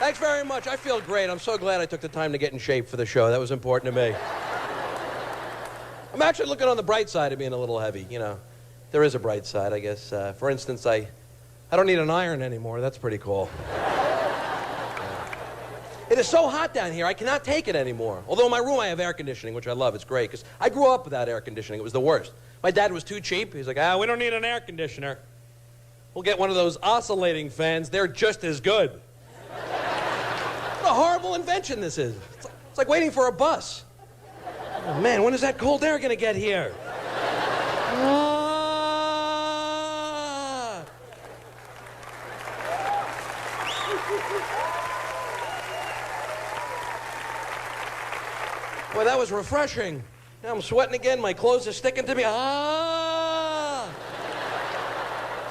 Thanks very much. I feel great. I'm so glad I took the time to get in shape for the show. That was important to me. I'm actually looking on the bright side of being a little heavy, you know. There is a bright side, I guess. For instance, I don't need an iron anymore. That's pretty cool. It is so hot down here, I cannot take it anymore. Although in my room I have air conditioning, which I love. It's great, because I grew up without air conditioning. It was the worst. My dad was too cheap. He's like, we don't need an air conditioner. We'll get one of those oscillating fans. They're just as good. What a horrible invention this is. It's like waiting for a bus. Oh, man, when is that cold air going to get here? Boy, that was refreshing. Now I'm sweating again. My clothes are sticking to me. So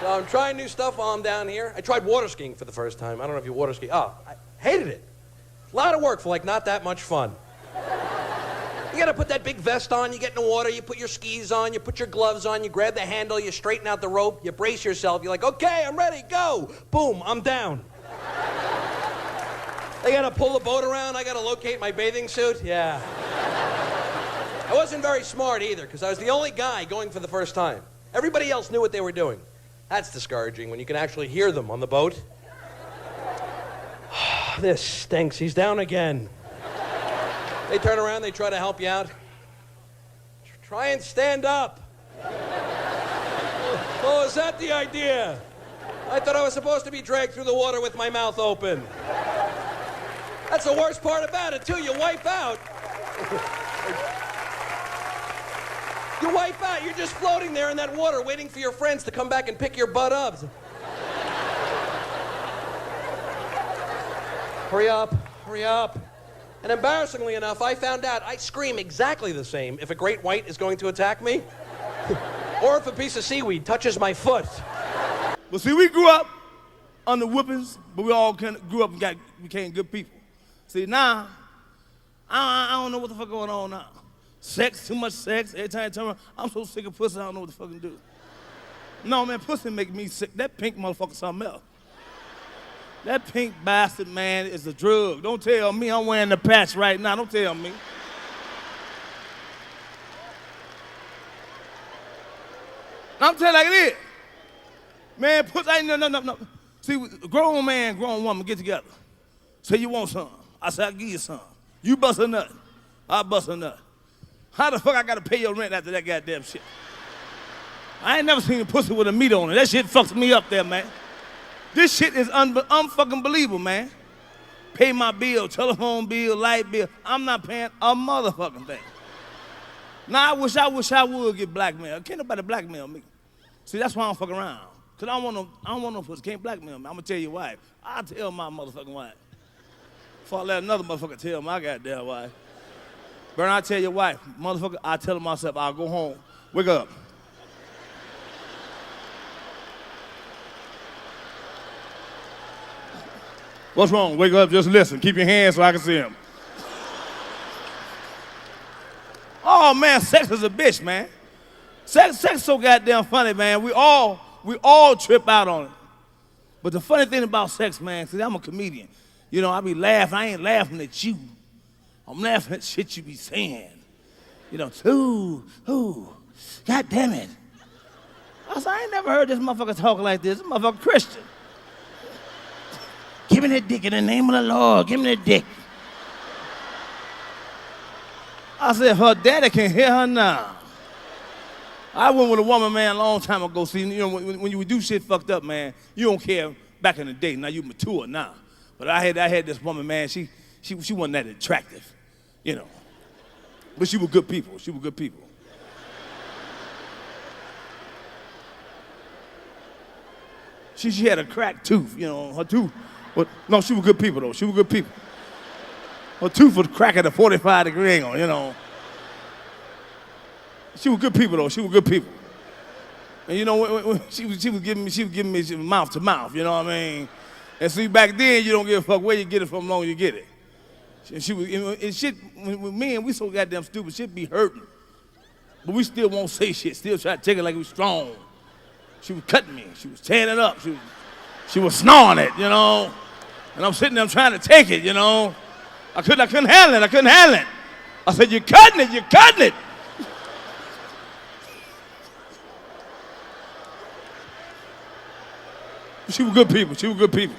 I'm trying new stuff while I'm down here. I tried water skiing for the first time. I don't know if you water ski. I hated it. A lot of work for like not that much fun. You gotta put that big vest on, you get in the water, you put your skis on, you put your gloves on, you grab the handle, you straighten out the rope, you brace yourself, you're like, okay, I'm ready, go! Boom, I'm down. They gotta pull the boat around, I gotta locate my bathing suit, yeah. I wasn't very smart either, because I was the only guy going for the first time. Everybody else knew what they were doing. That's discouraging when you can actually hear them on the boat. This stinks, he's down again. They turn around, they try to help you out. Try and stand up. Oh, is that the idea? I thought I was supposed to be dragged through the water with my mouth open. That's the worst part about it, too. You wipe out. You wipe out. You're just floating there in that water waiting for your friends to come back and pick your butt up. Hurry up, hurry up. And embarrassingly enough, I found out I scream exactly the same if a great white is going to attack me or if a piece of seaweed touches my foot. Well, see, we grew up under whippings, but we all grew up and became good people. See, now, I don't know what the fuck going on now. Sex, too much sex, every time I turn around, I'm so sick of pussy, I don't know what to fucking do. No, man, pussy make me sick. That pink motherfucker something else. That pink bastard, man, is a drug. Don't tell me I'm wearing the patch right now. Don't tell me. I'm telling you like it is. Man, pussy, no. See, a grown man, grown woman get together. Say you want some. I say, I'll give you some. You bust a nut. I bust a nut. How the fuck I gotta pay your rent after that goddamn shit? I ain't never seen a pussy with a meat on it. That shit fucks me up there, man. This shit is unfucking believable, man. Pay my bill, telephone bill, light bill. I'm not paying a motherfucking thing. Now, I wish I would get blackmailed. Can't nobody blackmail me. See, that's why I don't fuck around. Because I don't want no pussy. Can't blackmail me. I'm going to tell your wife. I'll tell my motherfucking wife. Before I let another motherfucker tell my goddamn wife. Bern, I tell your wife, motherfucker, I tell her myself, I'll go home. Wake up. What's wrong? Wake up, just listen. Keep your hands so I can see them. Oh, man, sex is a bitch, man. Sex is so goddamn funny, man. We all trip out on it. But the funny thing about sex, man, see, I'm a comedian. You know, I be laughing. I ain't laughing at you. I'm laughing at shit you be saying. You know, God damn it. I said, I ain't never heard this motherfucker talking like this. This motherfucker Christian. Give me that dick in the name of the Lord. Give me that dick. I said, her daddy can hear her now. I went with a woman, man, a long time ago. See, you know, when you do shit fucked up, man, you don't care back in the day. Now you mature now. But I had this woman, man, she wasn't that attractive, you know. But she was good people. She was good people. She had a cracked tooth, you know, her tooth. But no, she was good people, though. She was good people. Her tooth was cracked at a 45-degree angle, you know. She was good people, though. She was good people. And you know, when she was giving me mouth to mouth, you know what I mean? And see, back then, you don't give a fuck where you get it from, long as you get it. She was, you know, and shit, when me and we so goddamn stupid, shit be hurting. But we still won't say shit, still try to take it like we strong. She was cutting me, she was tearing it up, she was snoring it, you know. And I'm sitting there, I'm trying to take it, you know. I couldn't handle it. I said, you're cutting it. She was good people.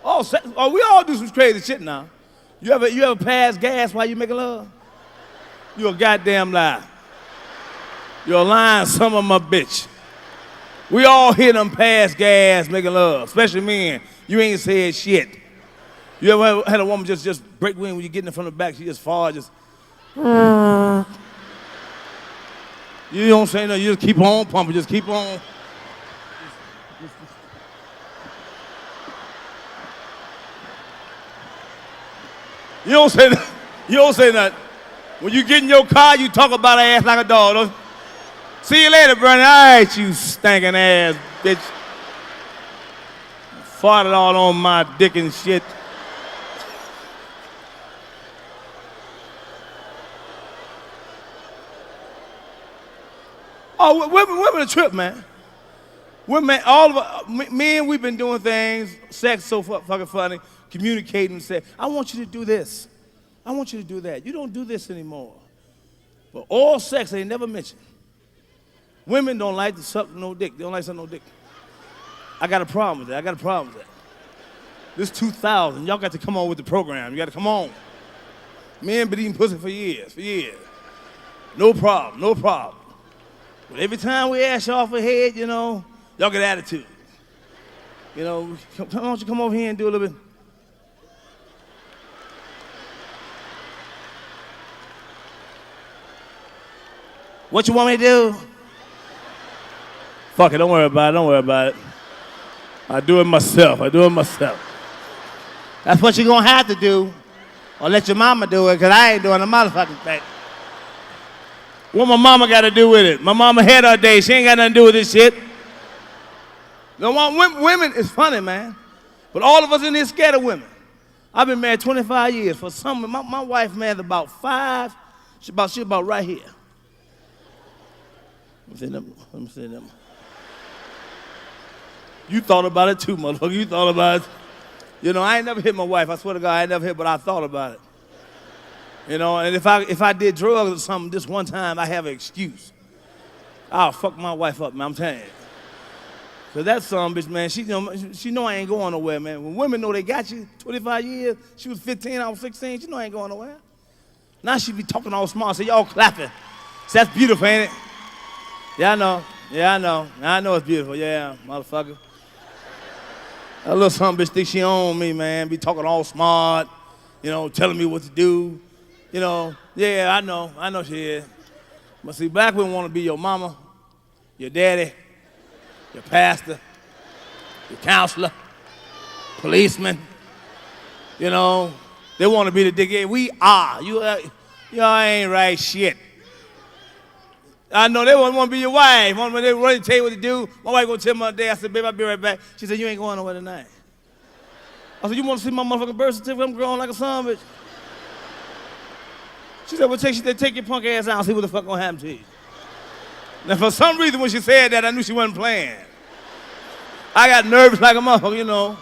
Oh, we all do some crazy shit now. You ever pass gas while you making love? You a goddamn lie. You're a lying son of a bitch. We all hear them pass gas making love, especially men. You ain't said shit. You ever had a woman just break wind when you getting in from the back, she just fall, just. You don't say nothing, you just keep on pumping, just keep on. You don't say nothing. When you get in your car, you talk about her ass like a dog. Don't. See you later, Bernie. All right, you stinking ass bitch. Farted all on my dick and shit. Oh, women a trip, man. Women, all of us, men, we've been doing things, sex so fucking funny, communicating, say, I want you to do this. I want you to do that. You don't do this anymore. But all sex ain't never mentioned. Women don't like to suck no dick. They don't like to suck no dick. I got a problem with that. This 2000, y'all got to come on with the program. You got to come on. Men been eating pussy for years. No problem. But every time we ask y'all for head, you know, y'all get attitude. You know, why don't you come over here and do a little bit? What you want me to do? Fuck it, don't worry about it. I do it myself. That's what you're gonna have to do. Or let your mama do it, because I ain't doing a motherfucking thing. What my mama got to do with it? My mama had her day. She ain't got nothing to do with this shit. No, women is funny, man. But all of us in here scared of women. I've been married 25 years. For some, my wife married about 5. She about right here. Let me see them. You thought about it too, motherfucker. You thought about it. You know, I ain't never hit my wife. I swear to God, I ain't never hit, but I thought about it. You know, and if I did drugs or something this one time, I have an excuse. I'll fuck my wife up, man, I'm telling you. Cause that son bitch, man, she know I ain't going nowhere, man. When women know they got you 25 years, she was 15, I was 16, she know I ain't going nowhere. Now she be talking all smart, so y'all clapping. So that's beautiful, ain't it? Yeah, I know it's beautiful, yeah, motherfucker. That little son bitch think she own me, man, be talking all smart, you know, telling me what to do. You know, yeah, I know she is. But see, black women want to be your mama, your daddy, your pastor, your counselor, policeman. You know, they want to be the dick. Yeah, we are. Y'all ain't right shit. I know they want to be your wife. They want to tell you what to do. My wife gonna tell me one day. I said, babe, I'll be right back. She said, you ain't going nowhere tonight. I said, you want to see my motherfucking birth certificate? I'm growing like a son bitch. She said, well, take your punk ass out and see what the fuck gonna happen to you. Now, for some reason, when she said that, I knew she wasn't playing. I got nervous like a motherfucker, you know.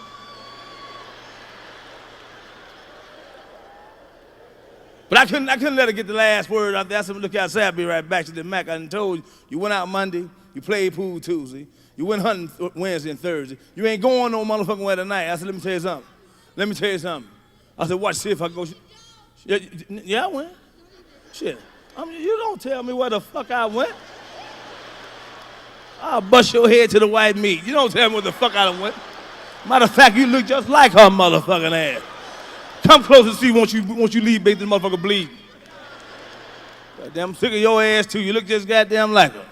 But I couldn't let her get the last word out there. I said, look outside, I'll be right back. She said, Mac, I done told you, you went out Monday, you played pool Tuesday, you went hunting Wednesday and Thursday. You ain't going no motherfucking way tonight. I said, let me tell you something. I said, watch, see if I go. Yeah, I went. Shit. You don't tell me where the fuck I went. I'll bust your head to the white meat. You don't tell me where the fuck I went. Matter of fact, you look just like her motherfucking ass. Come close and see once you leave, baby, this motherfucker bleed. Goddamn, I'm sick of your ass too. You look just goddamn like her.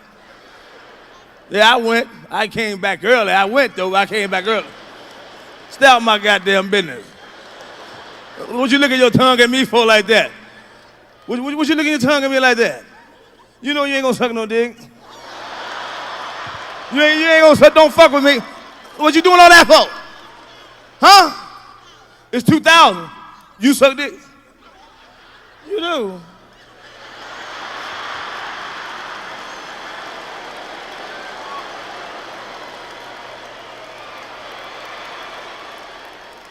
Yeah, I went. I came back early. I came back early. Stay out my goddamn business. What you look at your tongue at me for like that? What you look at your tongue at me like that? You know you ain't gonna suck no dick. You ain't gonna suck, don't fuck with me. What you doing all that for? Huh? It's 2000. You suck dick? You do.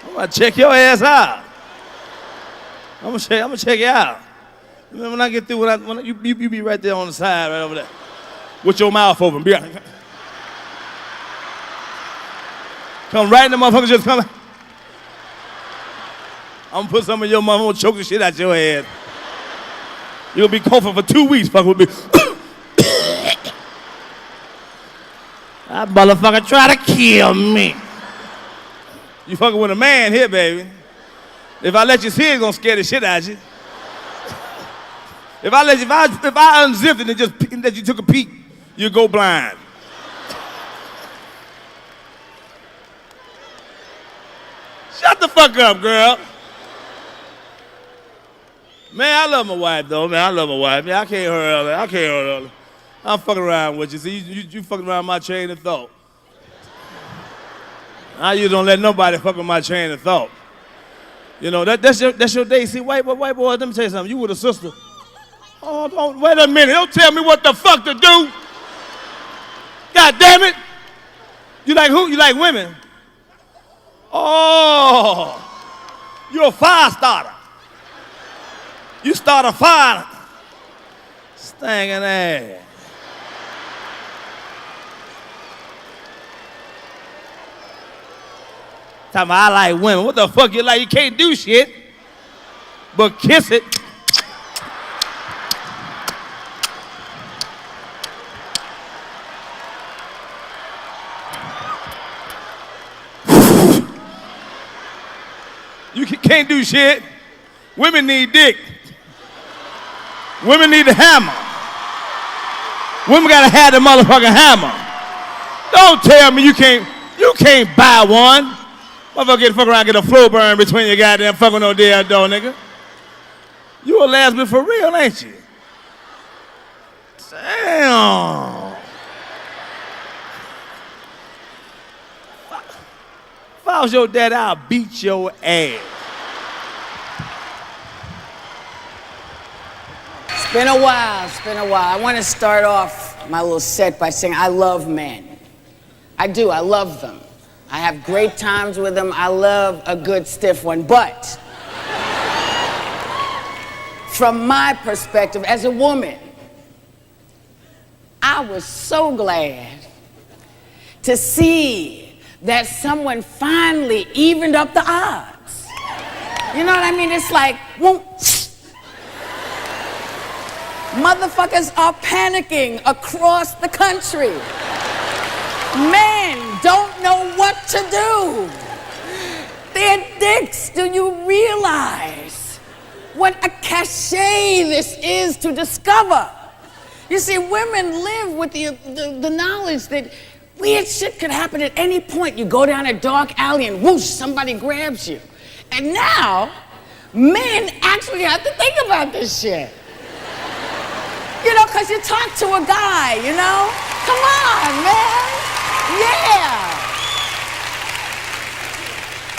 I'm gonna check your ass out. I'm gonna check you out. When I get through, you be right there on the side, right over there, with your mouth open. Come right in the motherfucker, just come. I'm gonna put some of your mouth, I'm gonna choke the shit out your head. You'll be coughing for 2 weeks, fucking with me. That motherfucker try to kill me. You fucking with a man here, baby. If I let you see it, it's gonna scare the shit out of you. If I unzipped it and just that you took a peek, you go blind. Shut the fuck up, girl. Man, I love my wife though, man. I love my wife. Man, I can't hurt her. I'm fucking around with you. See, you fucking around my chain of thought. You don't let nobody fuck with my chain of thought. You know, that's your day. See, white boy, let me tell you something. You with a sister. Oh, wait a minute. Don't tell me what the fuck to do. God damn it. You like who? You like women? Oh, you're a fire starter. You start a fire. Stinking ass. Talking about I like women. What the fuck you like? You can't do shit but kiss it. You can't do shit. Women need dick. Women need the hammer. Women gotta have the motherfucking hammer. Don't tell me you can't buy one. Motherfucker get fuck around, get a floor burn between your goddamn fucking no damn door, nigga. You a lesbian for real, ain't you? Damn. If I was your dad, I'll beat your ass. It's been a while. I want to start off my little set by saying I love men. I do, I love them. I have great times with them. I love a good stiff one, but from my perspective as a woman, I was so glad to see that someone finally evened up the odds. You know what I mean? It's like, motherfuckers are panicking across the country. Men don't know what to do. They're dicks. Do you realize what a cachet this is to discover? You see, women live with the knowledge that weird shit could happen at any point. You go down a dark alley and whoosh, somebody grabs you. And now, men actually have to think about this shit. You know, because you talk to a guy, you know? Come on, man. Yeah.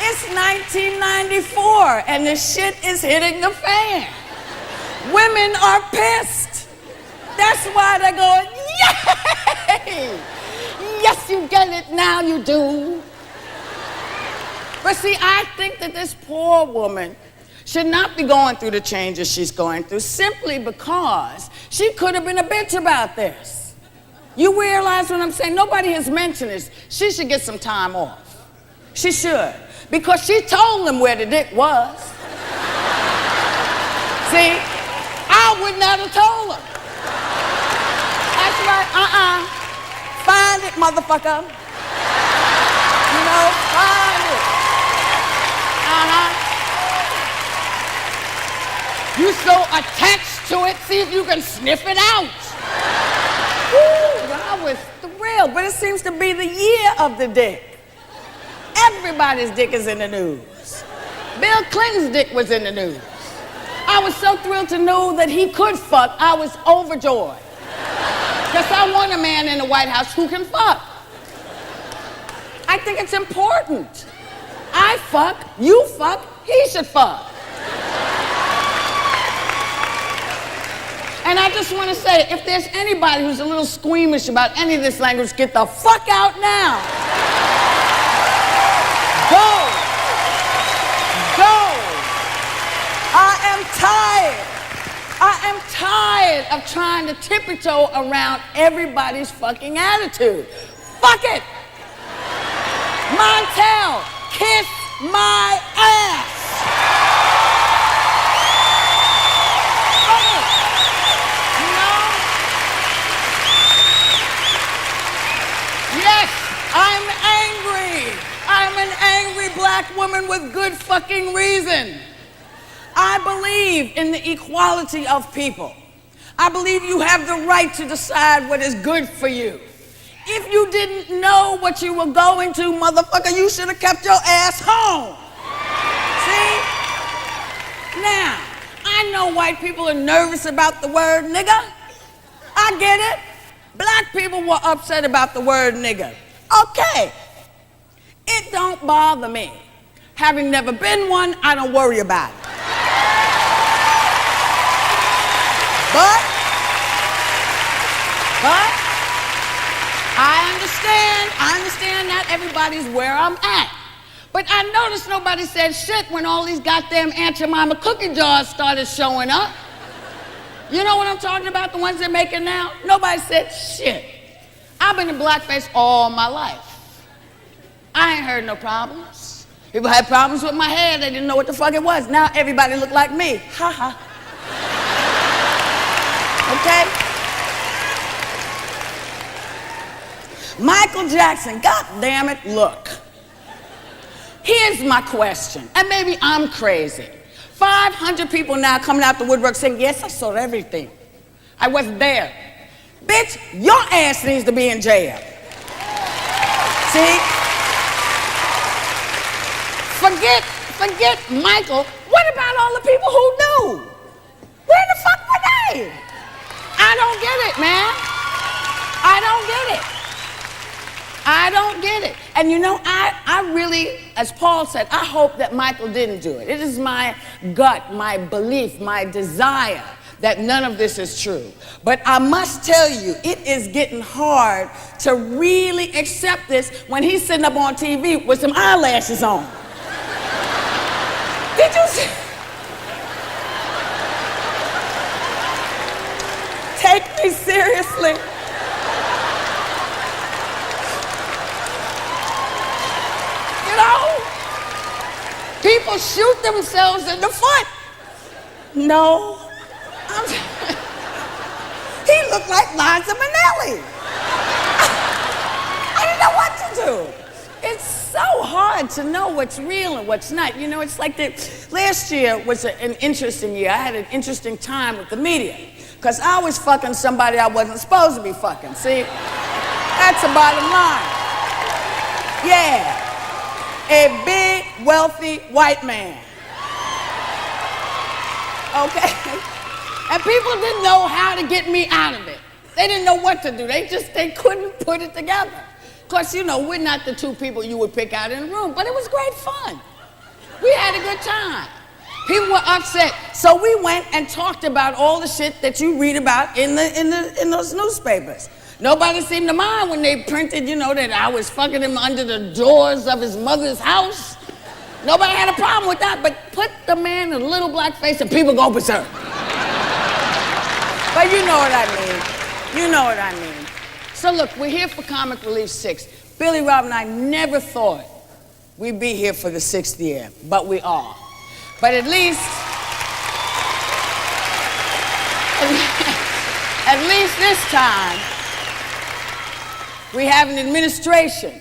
It's 1994 and the shit is hitting the fan. Women are pissed. That's why they're going, yay! Yes, you get it, now you do. But see, I think that this poor woman should not be going through the changes she's going through simply because she could have been a bitch about this. You realize what I'm saying? Nobody has mentioned this. She should get some time off. She should. Because she told them where the dick was. See? I would not have told them. That's right. Find it, motherfucker. You know, find it. You so attached to it, see if you can sniff it out. Woo, I was thrilled, but it seems to be the year of the dick. Everybody's dick is in the news. Bill Clinton's dick was in the news. I was so thrilled to know that he could fuck, I was overjoyed. Because I want a man in the White House who can fuck. I think it's important. I fuck, you fuck, he should fuck. And I just want to say, if there's anybody who's a little squeamish about any of this language, get the fuck out now. Go. told. I am tired. I am tired of trying to tiptoe around everybody's fucking attitude. Fuck it. Montel, kiss my ass. Fuck it. You know? Yes, I'm angry. I'm an angry black woman with good fucking reason. I believe in the equality of people. I believe you have the right to decide what is good for you. If you didn't know what you were going to, motherfucker, you should have kept your ass home. See? Now, I know white people are nervous about the word nigga. I get it. Black people were upset about the word nigga. Okay. It don't bother me. Having never been one, I don't worry about it. But I understand not everybody's where I'm at. But I noticed nobody said shit when all these goddamn Aunt Jemima cookie jars started showing up. You know what I'm talking about, the ones they're making now? Nobody said shit. I've been in blackface all my life. I ain't heard no problems. People had problems with my hair, they didn't know what the fuck it was. Now everybody look like me. Ha ha. Okay? Michael Jackson, God damn it, look. Here's my question, and maybe I'm crazy. 500 people now coming out the woodwork saying, yes, I saw everything. I wasn't there. Bitch, your ass needs to be in jail. See? Forget Michael. What about all the people who knew? Where the fuck were they? I don't get it, man. I don't get it. I don't get it. And you know, I really, as Paul said, I hope that Michael didn't do it. It is my gut, my belief, my desire that none of this is true. But I must tell you, it is getting hard to really accept this when he's sitting up on TV with some eyelashes on. Did you see? Take me seriously. You know, people shoot themselves in the foot. No. He looked like Liza Minnelli. I didn't know what to do. It's so hard to know what's real and what's not. You know, it's like last year was an interesting year. I had an interesting time with the media. Because I was fucking somebody I wasn't supposed to be fucking, see? That's the bottom line. Yeah. A big, wealthy white man. Okay? And people didn't know how to get me out of it. They didn't know what to do. They couldn't put it together. Of course, you know, we're not the two people you would pick out in a room, but it was great fun. We had a good time. People were upset. So we went and talked about all the shit that you read about in those newspapers. Nobody seemed to mind when they printed, you know, that I was fucking him under the doors of his mother's house. Nobody had a problem with that, but put the man in a little black face and people go berserk. But you know what I mean. You know what I mean. So look, we're here for Comic Relief 6. Billy, Rob, and I never thought we'd be here for the 6th year, but we are. But at least this time, we have an administration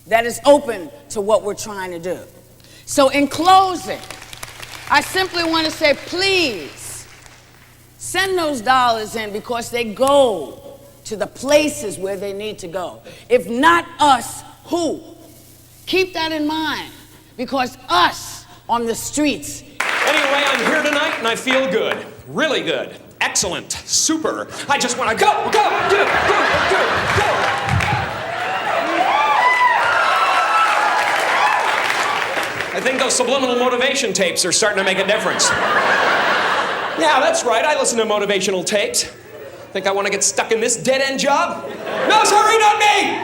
that is open to what we're trying to do. So in closing, I simply want to say, please, send those dollars in because they go to the places where they need to go. If not us, who? Keep that in mind, because us on the streets. Anyway, I'm here tonight and I feel good. Really good. Excellent. Super. I just want to go. I think those subliminal motivation tapes are starting to make a difference. Yeah, that's right. I listen to motivational tapes. Think I want to get stuck in this dead-end job? No, sorry, not me!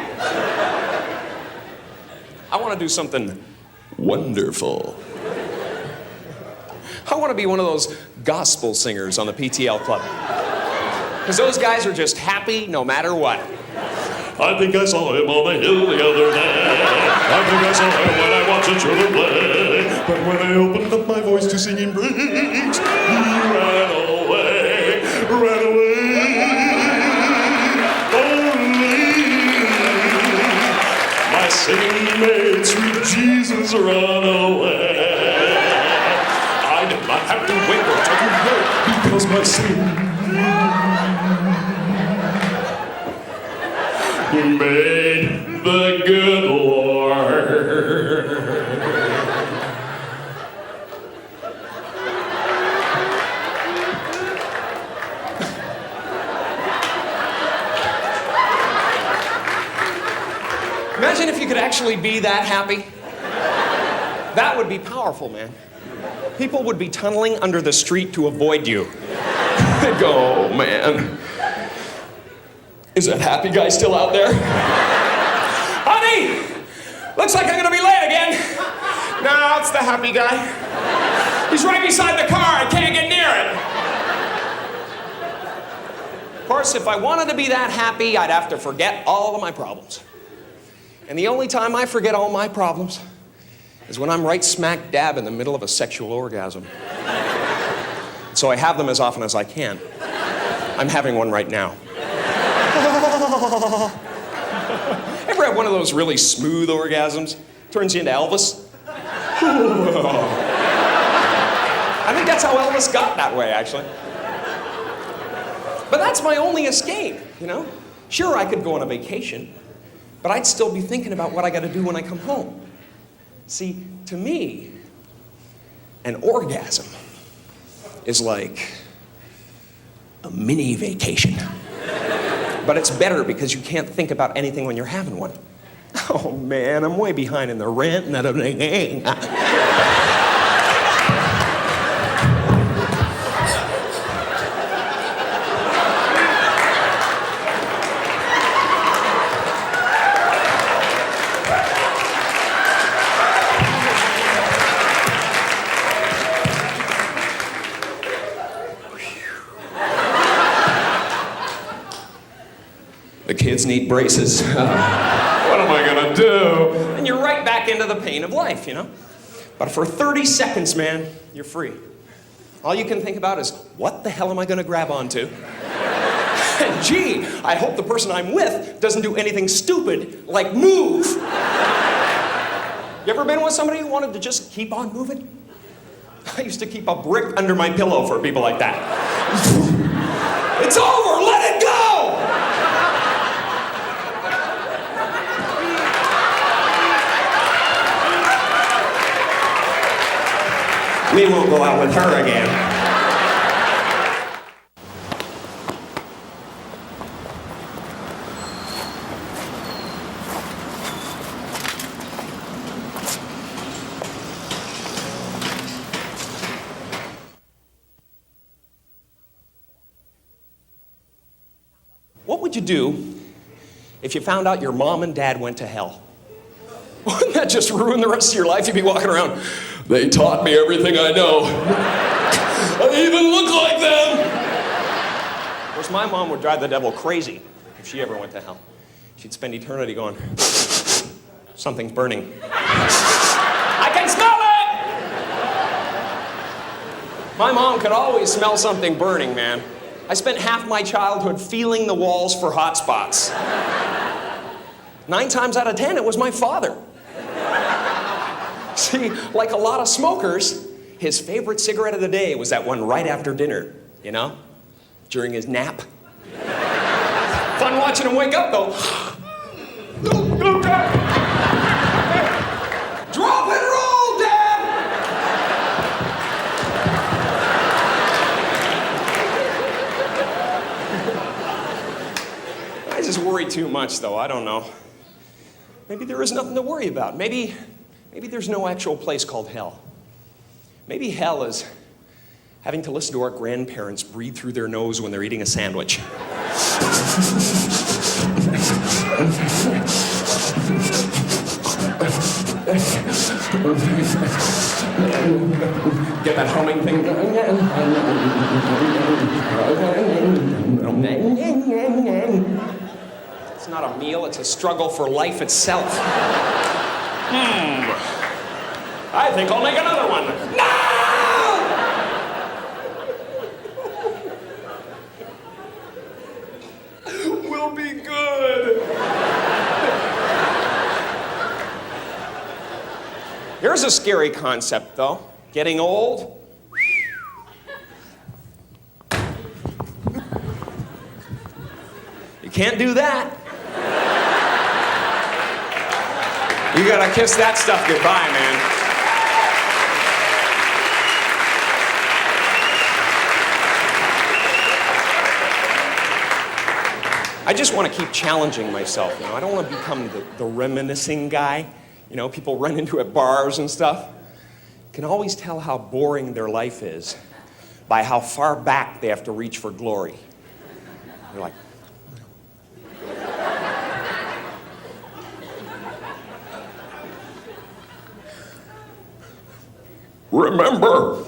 I want to do something wonderful. I want to be one of those gospel singers on the PTL Club. Because those guys are just happy no matter what. I think I saw him on the hill the other day. I think I saw him when I watched the children play. But when I opened up my voice to singing praise, he ran away, ran away. My singing made sweet Jesus run away. I did not have to wait until you heard because my singing made the good Lord. Imagine if you could actually be that happy. That would be powerful, man. People would be tunneling under the street to avoid you. They'd go, oh, man. Is that happy guy still out there? Honey! Looks like I'm gonna be late again. No, it's the happy guy. He's right beside the car. I can't get near it. Of course, if I wanted to be that happy, I'd have to forget all of my problems. And the only time I forget all my problems is when I'm right smack dab in the middle of a sexual orgasm. So I have them as often as I can. I'm having one right now. Ever have one of those really smooth orgasms? Turns you into Elvis? I think that's how Elvis got that way, actually. But that's my only escape, you know? Sure, I could go on a vacation, but I'd still be thinking about what I gotta do when I come home. See, to me, an orgasm is like a mini vacation. But it's better because you can't think about anything when you're having one. Oh man, I'm way behind in the rent and everything. The kids need braces. What am I gonna do? And you're right back into the pain of life, you know? But for 30 seconds, man, you're free. All you can think about is, what the hell am I gonna grab onto? And gee, I hope the person I'm with doesn't do anything stupid like move. You ever been with somebody who wanted to just keep on moving? I used to keep a brick under my pillow for people like that. It's over, let it go! We won't go out with her again. What would you do if you found out your mom and dad went to hell? Wouldn't that just ruin the rest of your life? You'd be walking around, they taught me everything I know. I even look like them. Of course, my mom would drive the devil crazy if she ever went to hell. She'd spend eternity going, something's burning. I can smell it! My mom could always smell something burning, man. I spent half my childhood feeling the walls for hot spots. 9 times out of 10, it was my father. See, like a lot of smokers, his favorite cigarette of the day was that one right after dinner, you know? During his nap. Fun watching him wake up, though. Drop and roll, Dad! I just worry too much, though. I don't know. Maybe there is nothing to worry about. Maybe there's no actual place called hell. Maybe hell is having to listen to our grandparents breathe through their nose when they're eating a sandwich. Get that humming thing. It's not a meal, it's a struggle for life itself. I think I'll make another one. No! We'll be good. Here's a scary concept, though. Getting old. You can't do that. You gotta kiss that stuff goodbye, man. I just want to keep challenging myself, you know. I don't want to become the reminiscing guy. You know, people run into at bars and stuff. You can always tell how boring their life is by how far back they have to reach for glory. They're like, remember.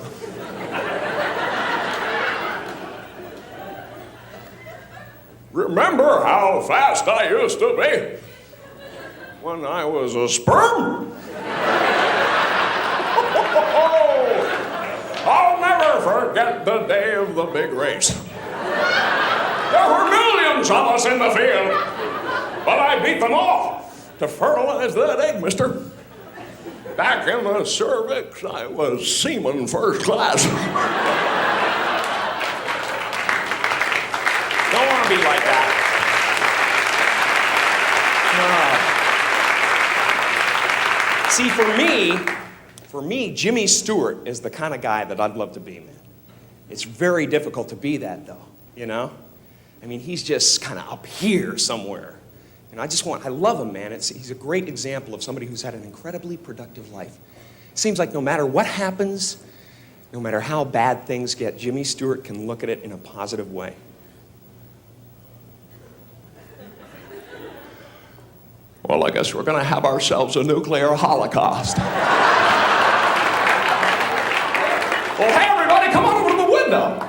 Remember how fast I used to be when I was a sperm? I'll never forget the day of the big race. There were millions of us in the field, but I beat them all to fertilize that egg, mister. Back in the cervix, I was seaman first class. Don't want to be like that. See, for me, Jimmy Stewart is the kind of guy that I'd love to be, man. It's very difficult to be that, though, you know? I mean, he's just kind of up here somewhere. And I love him, man. He's a great example of somebody who's had an incredibly productive life. It seems like no matter what happens, no matter how bad things get, Jimmy Stewart can look at it in a positive way. Well, I guess we're going to have ourselves a nuclear holocaust. Well, hey, everybody, come on over to the window.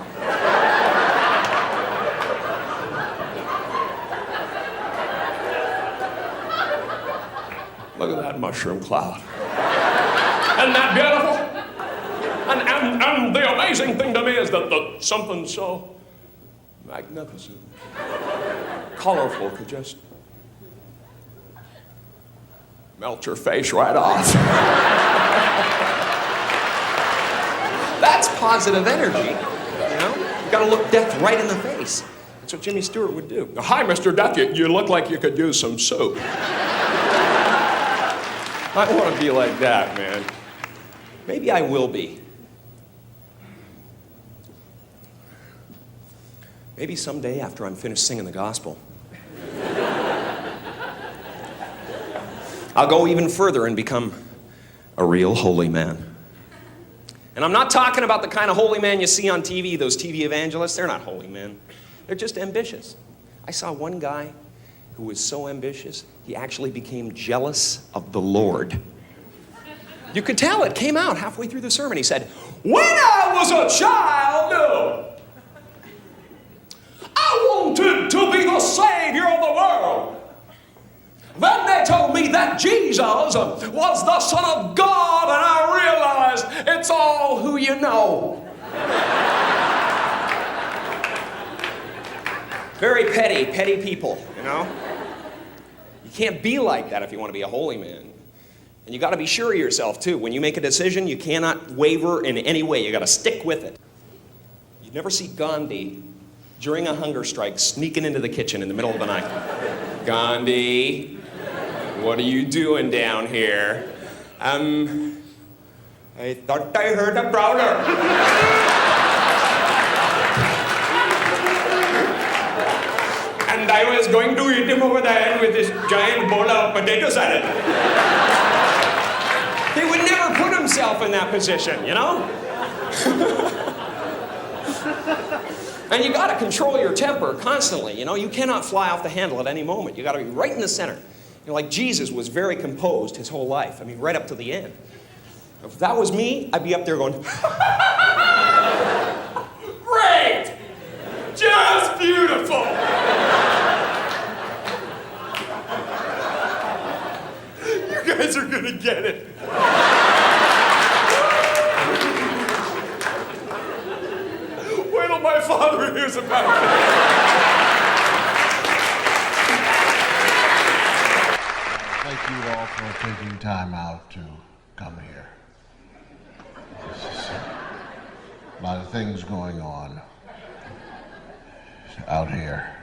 Look at that mushroom cloud. Isn't that beautiful? And the amazing thing to me is that something so magnificent, colorful could just melt your face right off. That's positive energy, you know? You gotta look death right in the face. That's what Jimmy Stewart would do. Hi, Mr. Death, you look like you could use some soup. I want to be like that, man. Maybe I will be. Maybe someday after I'm finished singing the gospel, I'll go even further and become a real holy man. And I'm not talking about the kind of holy man you see on TV, those TV evangelists. They're not holy men. They're just ambitious. I saw one guy who was so ambitious, he actually became jealous of the Lord. You could tell it came out halfway through the sermon. He said, when I was a child, I wanted to be the Savior of the world. Then they told me that Jesus was the Son of God, and I realized it's all who you know. Very petty people, you know? You can't be like that if you want to be a holy man. And you got to be sure of yourself, too. When you make a decision, you cannot waver in any way. You got to stick with it. You never see Gandhi during a hunger strike sneaking into the kitchen in the middle of the night. Gandhi, what are you doing down here? I thought I heard a prowler. And I was going to eat him over the head with this giant bowl of potato salad. He would never put himself in that position, you know? And you gotta control your temper constantly, you know? You cannot fly off the handle at any moment. You gotta be right in the center. You know, like Jesus was very composed his whole life. I mean, right up to the end. If that was me, I'd be up there going, great! Just beautiful! You guys are gonna get it. Wait till my father hears about it. Thank you all for taking time out to come here. There's a lot of things going on out here.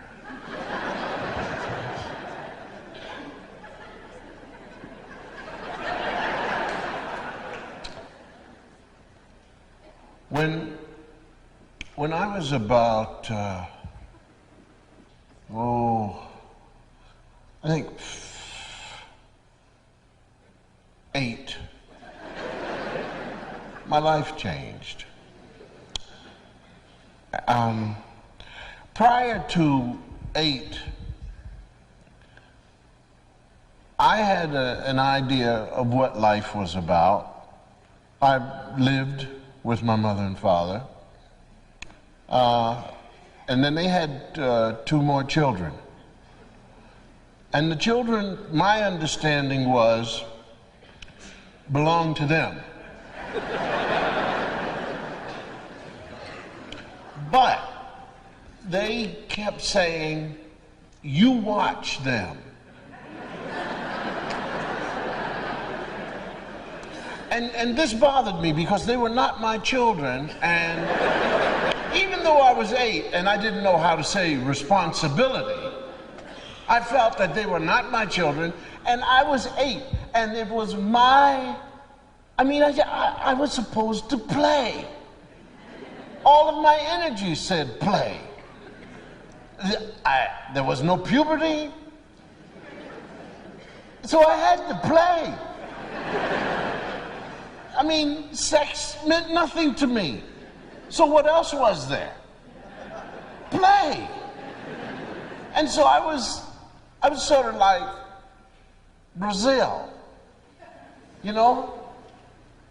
When I was about, I think 8, my life changed. Prior to 8, I had an idea of what life was about. I lived with my mother and father. And then they had 2 more children. And the children, my understanding was, belonged to them. But they kept saying, you watch them. And this bothered me because they were not my children, and even though I was 8 and I didn't know how to say responsibility, I felt that they were not my children, and I was 8, and it was I was supposed to play. All of my energy said play. There was no puberty, so I had to play. I mean, sex meant nothing to me. So what else was there? Play. And so I was sort of like Brazil, you know?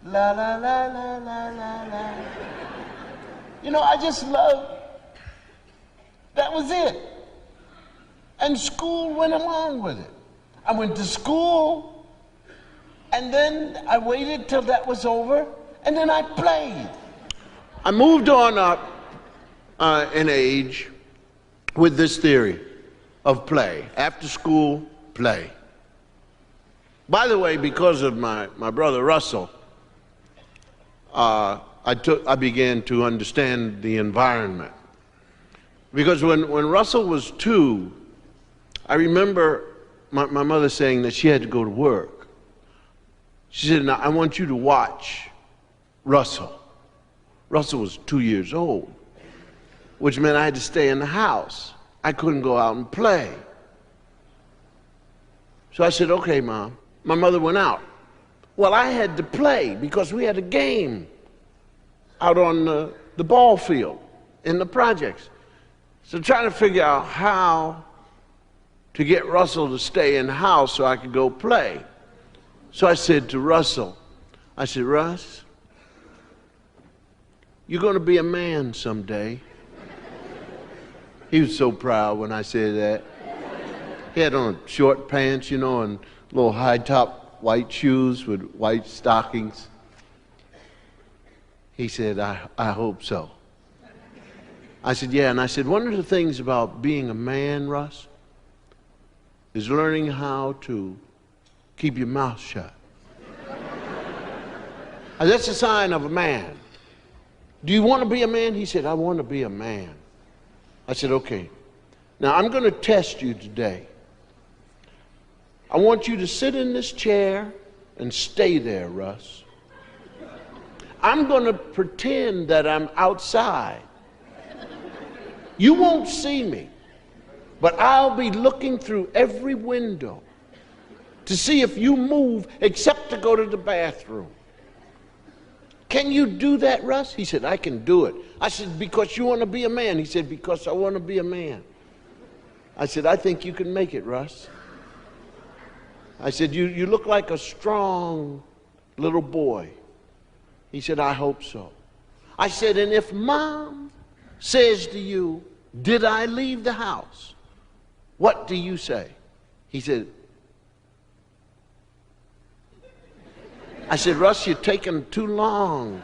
La la la la la la la. You know, I just loved, that was it. And school went along with it. I went to school, and then I waited till that was over, and then I played. I moved on up in age with this theory of play. After school, play. By the way, because of my brother Russell, I began to understand the environment. Because when Russell was 2, I remember my mother saying that she had to go to work. She said, now I want you to watch Russell. Russell was 2 years old, which meant I had to stay in the house. I couldn't go out and play. So I said, okay, Mom. My mother went out. Well, I had to play because we had a game out on the ball field in the projects. So trying to figure out how to get Russell to stay in the house so I could go play. So I said to Russell, I said, Russ, you're going to be a man someday. He was so proud when I said that. He had on short pants, you know, and little high-top white shoes with white stockings. He said, I hope so. I said, yeah, and I said, one of the things about being a man, Russ, is learning how to keep your mouth shut. That's a sign of a man. Do you want to be a man? He said, I want to be a man. I said, okay. Now, I'm going to test you today. I want you to sit in this chair and stay there, Russ. I'm going to pretend that I'm outside. You won't see me, but I'll be looking through every window to see if you move except to go to the bathroom. Can you do that, Russ? He said, I can do it. I said, because you want to be a man? He said, because I want to be a man. I said, I think you can make it, Russ. I said, you look like a strong little boy. He said, I hope so. I said, and if Mom says to you, did I leave the house? What do you say? He said, I said, Russ, you're taking too long.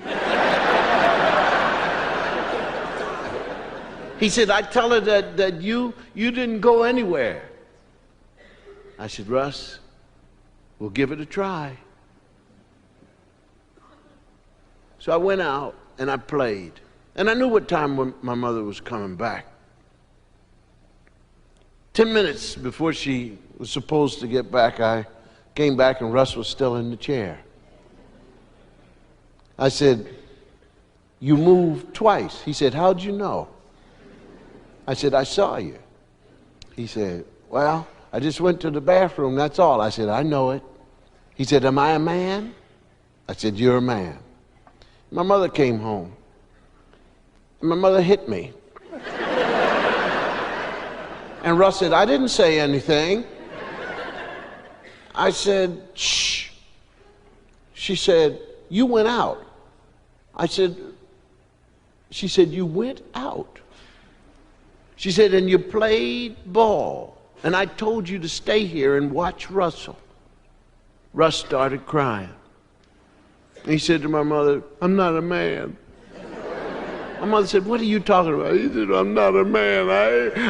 He said, I tell her that you didn't go anywhere. I said, Russ, we'll give it a try. So I went out and I played. And I knew what time when my mother was coming back. 10 minutes before she was supposed to get back, I came back and Russ was still in the chair. I said, you moved twice. He said, how'd you know? I said, I saw you. He said, well, I just went to the bathroom, that's all. I said, I know it. He said, am I a man? I said, you're a man. My mother came home. And my mother hit me. And Russ said, I didn't say anything. I said, shh. She said, you went out. I said, she said, you went out. She said, and you played ball. And I told you to stay here and watch Russell. Russ started crying. He said to my mother, I'm not a man. My mother said, what are you talking about? He said, I'm not a man.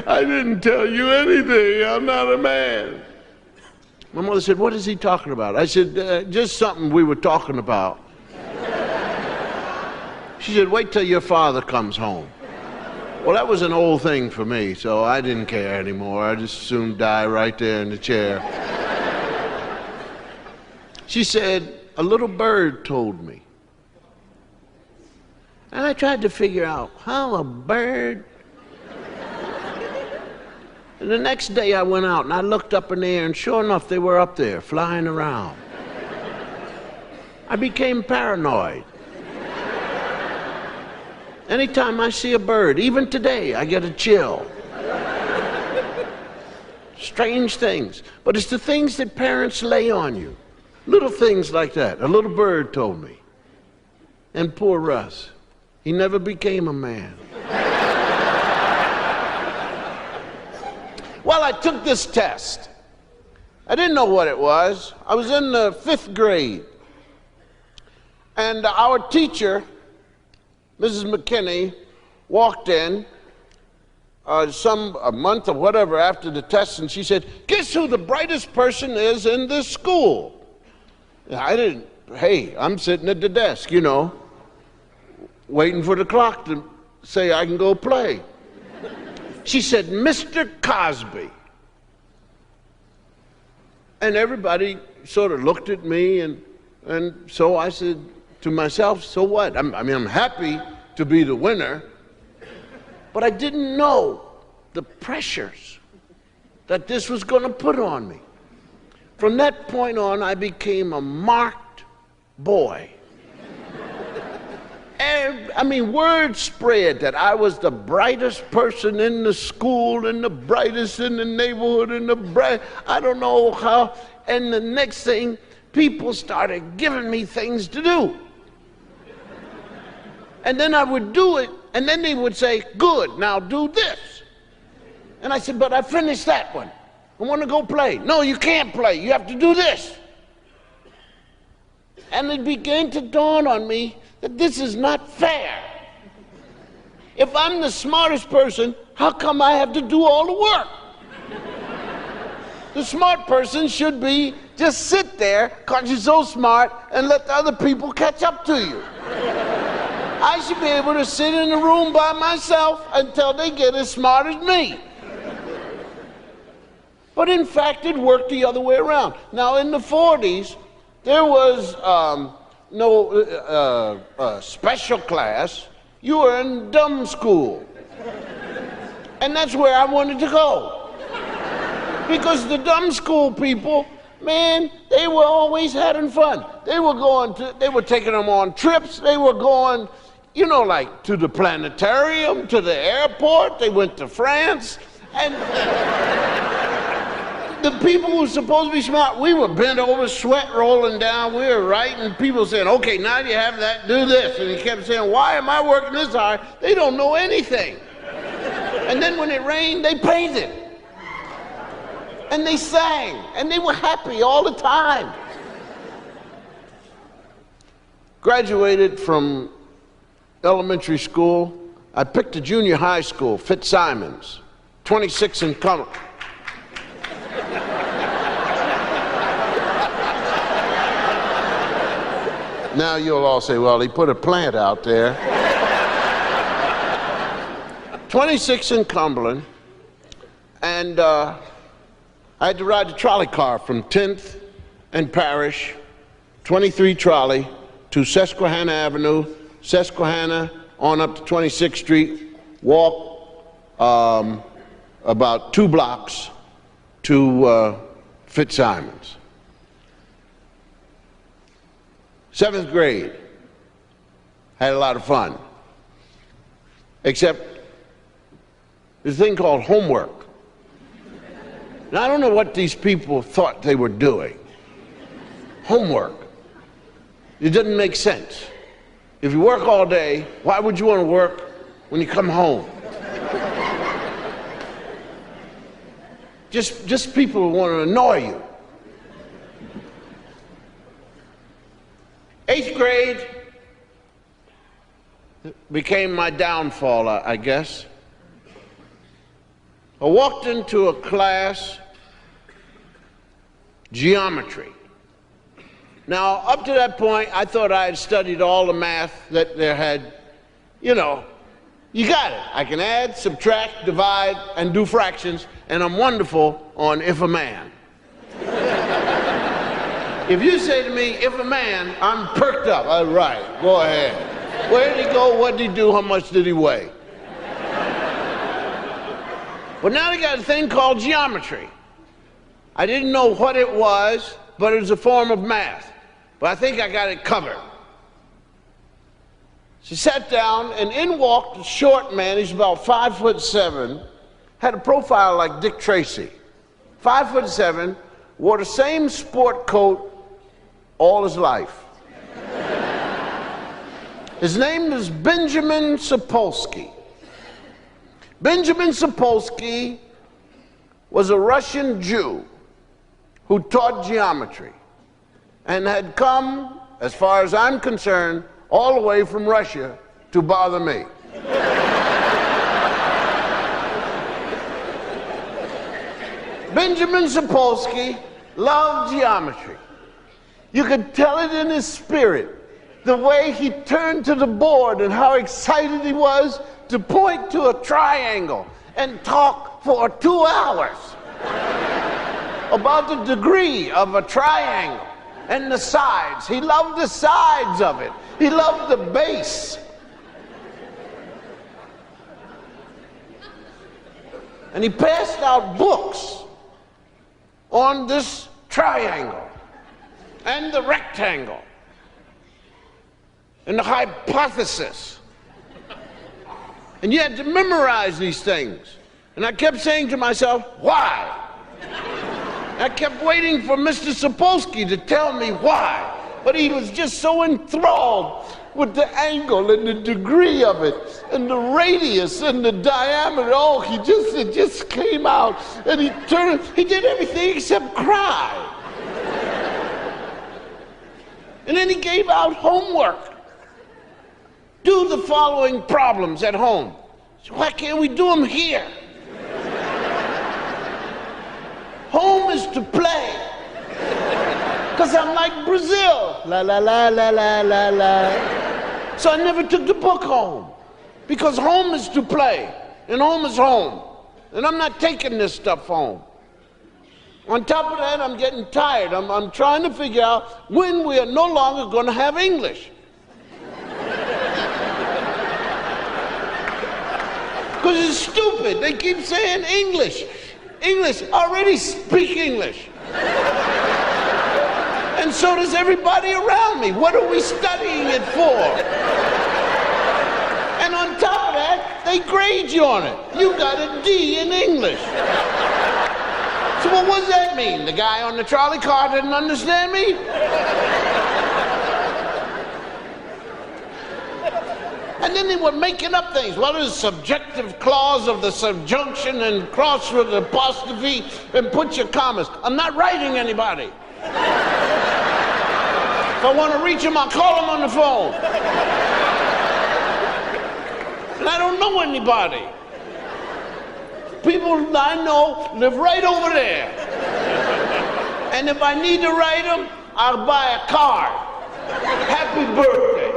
I didn't tell you anything. I'm not a man. My mother said, what is he talking about? I said, just something we were talking about. She said, wait till your father comes home. Well, that was an old thing for me, so I didn't care anymore. I just soon die right there in the chair. She said, a little bird told me. And I tried to figure out how a bird. And the next day I went out and I looked up in the air, and sure enough, they were up there flying around. I became paranoid. Anytime I see a bird, even today, I get a chill. Strange things. But it's the things that parents lay on you. Little things like that. A little bird told me. And poor Russ, he never became a man. Well, I took this test. I didn't know what it was. I was in the 5th grade. And our teacher, Mrs. McKinney, walked in a month or whatever after the test, and she said, guess who the brightest person is in this school? Hey, I'm sitting at the desk, you know, waiting for the clock to say I can go play. She said, Mr. Cosby. And everybody sort of looked at me, and so I said to myself, so what? I'm happy to be the winner, but I didn't know the pressures that this was going to put on me. From that point on, I became a marked boy. And, word spread that I was the brightest person in the school and the brightest in the neighborhood and I don't know how. And the next thing, people started giving me things to do. And then I would do it, and then they would say, good, now do this. And I said, but I finished that one. I want to go play. No, you can't play. You have to do this. And it began to dawn on me that this is not fair. If I'm the smartest person, how come I have to do all the work? The smart person should be just sit there because you're so smart and let the other people catch up to you. I should be able to sit in a room by myself until they get as smart as me. But in fact, it worked the other way around. Now, in the 40s, there was no special class. You were in dumb school. And that's where I wanted to go. Because the dumb school people, man, they were always having fun. They were taking them on trips. They were going, you know, like to the planetarium, to the airport. They went to France. And the people who were supposed to be smart, we were bent over, sweat rolling down, we were writing, people saying, okay, now you have that, do this. And he kept saying, why am I working this hard? They don't know anything. And then when it rained, they painted. And they sang, and they were happy all the time. Graduated from elementary school. I picked a junior high school, Fitzsimons, 26 in color. Now you'll all say, well, he put a plant out there. 26 in Cumberland, and I had to ride the trolley car from 10th and Parish, 23 trolley, to Susquehanna Avenue, Susquehanna on up to 26th Street, walk about 2 blocks to Fitzsimons. 7th grade, had a lot of fun, except this thing called homework. Now, I don't know what these people thought they were doing. Homework. It doesn't make sense. If you work all day, why would you want to work when you come home? Just people who want to annoy you. 8th grade became my downfall, I guess. I walked into a class, geometry. Now, up to that point, I thought I had studied all the math that there had, you know, you got it. I can add, subtract, divide, and do fractions, and I'm wonderful on if a man. If you say to me, if a man, I'm perked up. All right, go ahead. Where did he go? What did he do? How much did he weigh? But now they got a thing called geometry. I didn't know what it was, but it was a form of math. But I think I got it covered. She sat down, and in walked a short man. He's about 5'7", had a profile like Dick Tracy. 5'7", wore the same sport coat all his life. His name is Benjamin Sapolsky. Benjamin Sapolsky was a Russian Jew who taught geometry and had come, as far as I'm concerned, all the way from Russia to bother me. Benjamin Sapolsky loved geometry. You could tell it in his spirit, the way he turned to the board and how excited he was to point to a triangle and talk for 2 hours about the degree of a triangle and the sides. He loved the sides of it. He loved the base. And he passed out books on this triangle and the rectangle and the hypothesis. And you had to memorize these things. And I kept saying to myself, why? I kept waiting for Mr. Sapolsky to tell me why. But he was just so enthralled with the angle and the degree of it and the radius and the diameter. Oh, it just came out. And he did everything except cry. And then he gave out homework. Do the following problems at home. So why can't we do them here? Home is to play. Because I'm like Brazil. La la la la la la la. So I never took the book home. Because home is to play. And home is home. And I'm not taking this stuff home. On top of that, I'm getting tired. I'm trying to figure out when we are no longer going to have English. Because it's stupid. They keep saying English. English. I already speak English. And so does everybody around me. What are we studying it for? And on top of that, they grade you on it. You got a D in English. So said, well, what does that mean? The guy on the trolley car didn't understand me? And then they were making up things. What is subjective clause of the subjunction and cross with apostrophe and put your commas? I'm not writing anybody. If I want to reach him, I'll call him on the phone. And I don't know anybody. People I know live right over there. And if I need to write them, I'll buy a card. Happy birthday.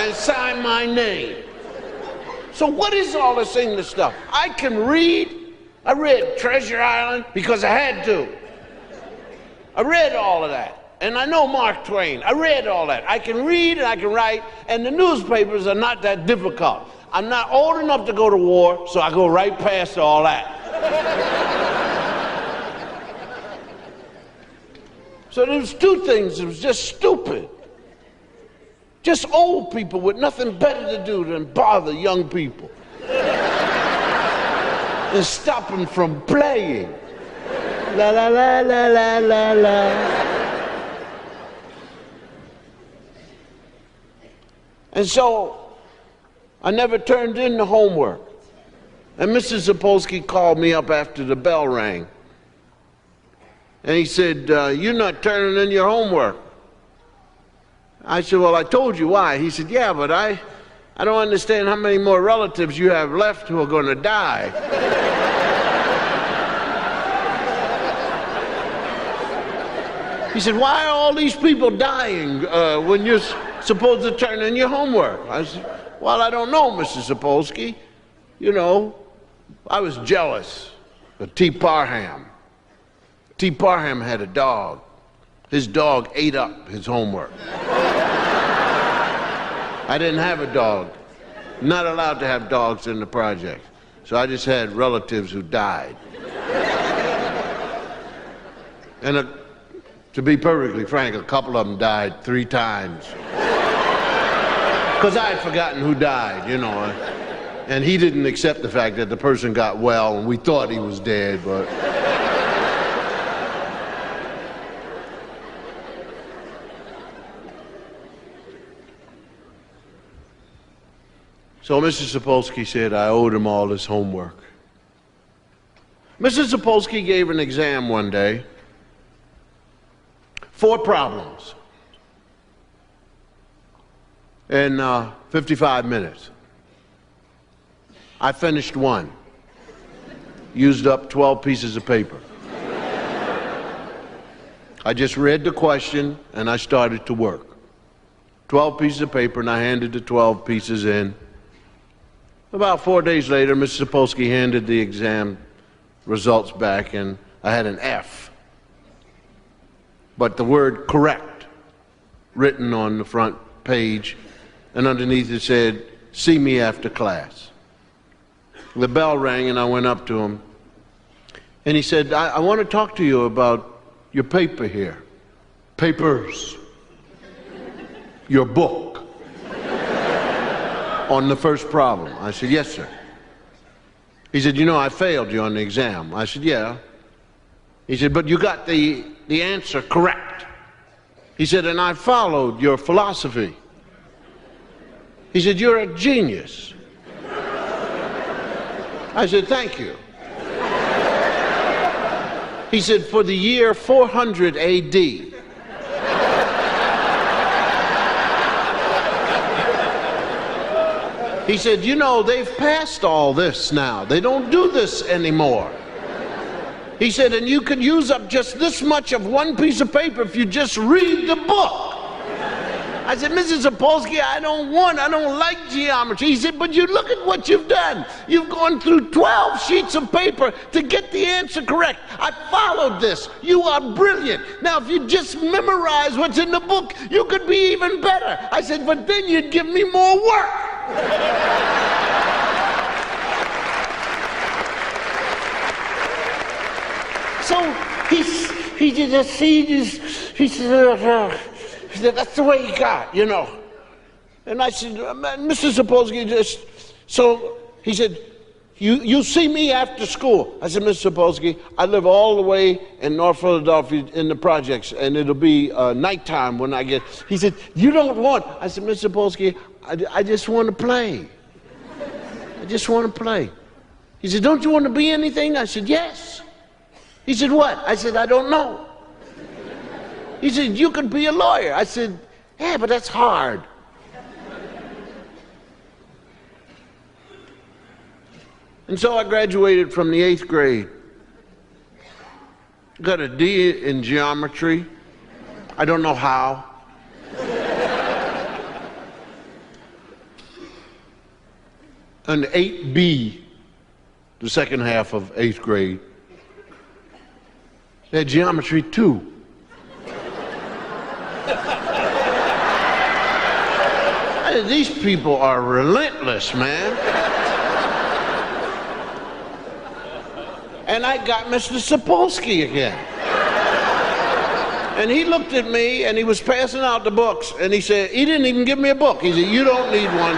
And sign my name. So what is all this English stuff? I can read. I read Treasure Island because I had to. I read all of that. And I know Mark Twain. I read all that. I can read and I can write, and the newspapers are not that difficult. I'm not old enough to go to war, so I go right past all that. So there was two things that was just stupid. Just old people with nothing better to do than bother young people. And stop them from playing. La la la la la la la. And so I never turned in the homework. And Mr. Sapolsky called me up after the bell rang. And he said, you're not turning in your homework. I said, well, I told you why. He said, yeah, but I don't understand how many more relatives you have left who are going to die. He said, why are all these people dying when you're supposed to turn in your homework? I said, well, I don't know, Mr. Sapolsky. You know, I was jealous of T. Parham. T. Parham had a dog. His dog ate up his homework. I didn't have a dog. Not allowed to have dogs in the project. So I just had relatives who died. And to be perfectly frank, a couple of them died 3 times. Because I had forgotten who died, you know. And he didn't accept the fact that the person got well, and we thought he was dead, but... So Mr. Sapolsky said I owed him all this homework. Mr. Sapolsky gave an exam one day. 4 problems in 55 minutes. I finished 1. Used up 12 pieces of paper. I just read the question and I started to work. 12 pieces of paper, and I handed the 12 pieces in. About 4 days later, Mr. Sapolsky handed the exam results back, and I had an F. But the word correct written on the front page, and underneath it said, see me after class. The bell rang, and I went up to him, and he said, I want to talk to you about your paper here. Papers. Your book. On the first problem. I said, yes, sir. He said, you know, I failed you on the exam. I said, yeah. He said, but you got the answer correct. He said, and I followed your philosophy. He said, you're a genius. I said, thank you. He said, for the year 400 AD, he said, you know, they've passed all this now. They don't do this anymore. He said, and you could use up just this much of one piece of paper if you just read the book. I said, Mrs. Sapolsky, I don't like geometry. He said, but you look at what you've done. You've gone through 12 sheets of paper to get the answer correct. I followed this. You are brilliant. Now, if you just memorize what's in the book, you could be even better. I said, but then you'd give me more work. So he said, that's the way he got, you know. And I said, Mr. Sapolsky, so he said, You see me after school. I said, Mr. Sapolsky, I live all the way in North Philadelphia in the projects, and it'll be nighttime when I get. He said, you don't want. I said, Mr. Sapolsky, I just want to play. I just want to play. He said, don't you want to be anything? I said, yes. He said, what? I said, I don't know. He said, you could be a lawyer. I said, yeah, but that's hard. And so I graduated from the 8th grade. Got a D in geometry. I don't know how. An 8B, the second half of 8th grade. They had geometry 2. These people are relentless, man. And I got Mr. Sapolsky again. And he looked at me and he was passing out the books and he said, he didn't even give me a book. He said, you don't need one.